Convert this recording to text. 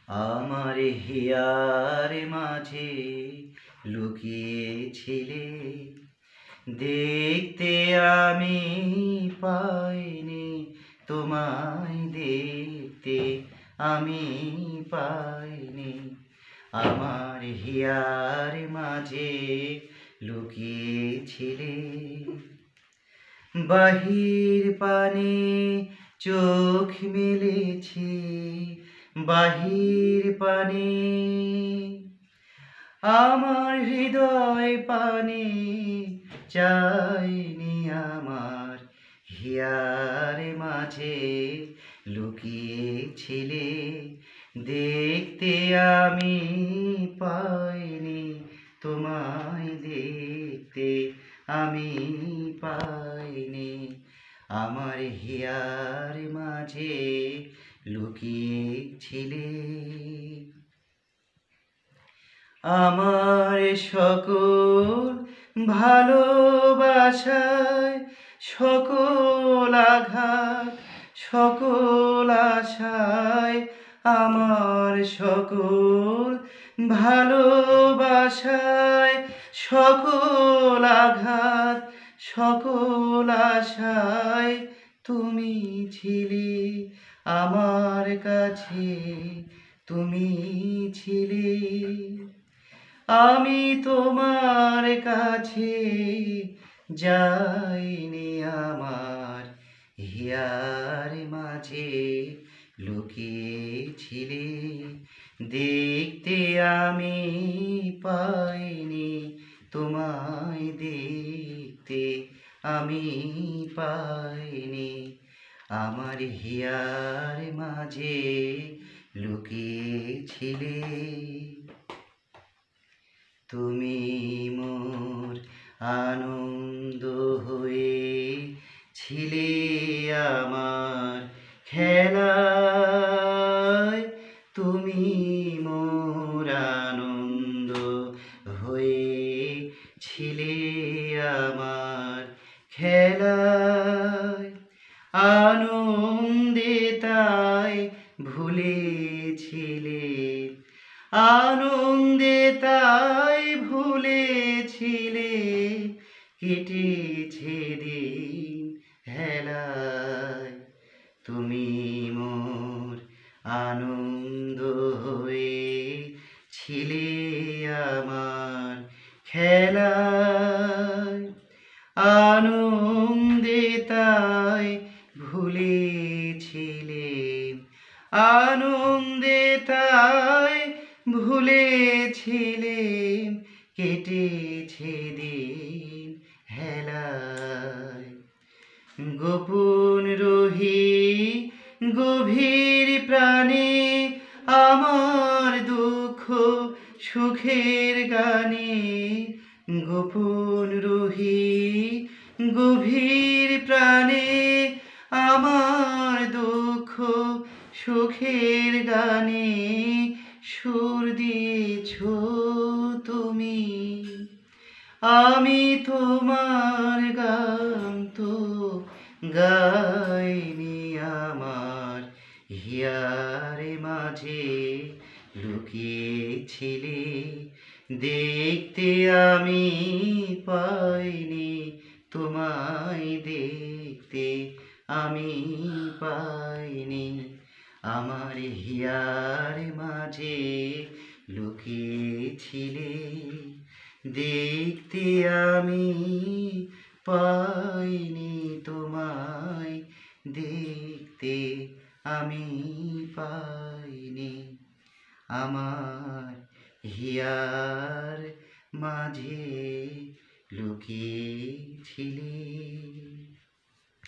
আমার হিয়ার মাঝে লুকিয়েছিলে, দেখতে আমি পাইনি তোমায়, দেখতে আমি পাইনি। আমার হিয়ার মাঝে লুকিয়েছিলে, বাহির পানে চোখ মেলেছি, বাহির পানে আমার হৃদয় পানে চাইনি। আমার হিয়ার মাঝে লুকিয়েছিলে, দেখতে আমি পাইনি তোমায়, দেখতে আমি পাইনি। আমার হিয়ার মাঝে লুকিয়েছিলে। আমার সকল ভালোবাসায়, সকল আঘাত, সকল আশায়, আমার সকল ভালোবাসায়, সকল আঘাত, সকল আশায় তুমি ছিলে আমার কাছে, তুমি ছিলে। আমি তোমার কাছে যাইনি, আমার হিয়ার মাঝে লুকিয়েছিলে, দেখতে আমি পাইনি তোমায়, দেখতে আমি পাইনি। আমার হিয়ার মাঝে লুকিয়েছিলে। তুমি মোর আনন্দ হয়ে ছিলে, আমার খেলায়। তুমি মোর আনন্দ হয়ে ছিলে, আমার খেলায়। আনন্দে তাই ভুলেছিলে, আনন্দে তাই ভুলেছিলে, কেটেছে দিন হেলায়। তুমি মোর আনন্দ হয়ে ছিলে, আমার খেলায়। আনন্দে তাই ভুলেছিলে, আনন্দে তাই ভুলেছিলে, কেটেছে দিন হেলায়। গোপন রহি গভীর প্রাণে, আমার দুঃখ সুখের গানে। গোপন রহি গভীর প্রাণে, আমার দুঃখ সুখের গানে। সুর দিয়েছ তুমি, আমি তোমার গান তো গাইনি। আমার হিয়ার মাঝে লুকিয়েছিলে, দেখতে আমি পাইনি তোমায়, দেখতে আমি পাইনি। আমার হিয়ার মাঝে লুকিয়েছিলে, দেখতে আমি পাইনি তোমায়, দেখতে আমি পাইনি। আমার হিয়ার মাঝে লুকিয়েছিলে।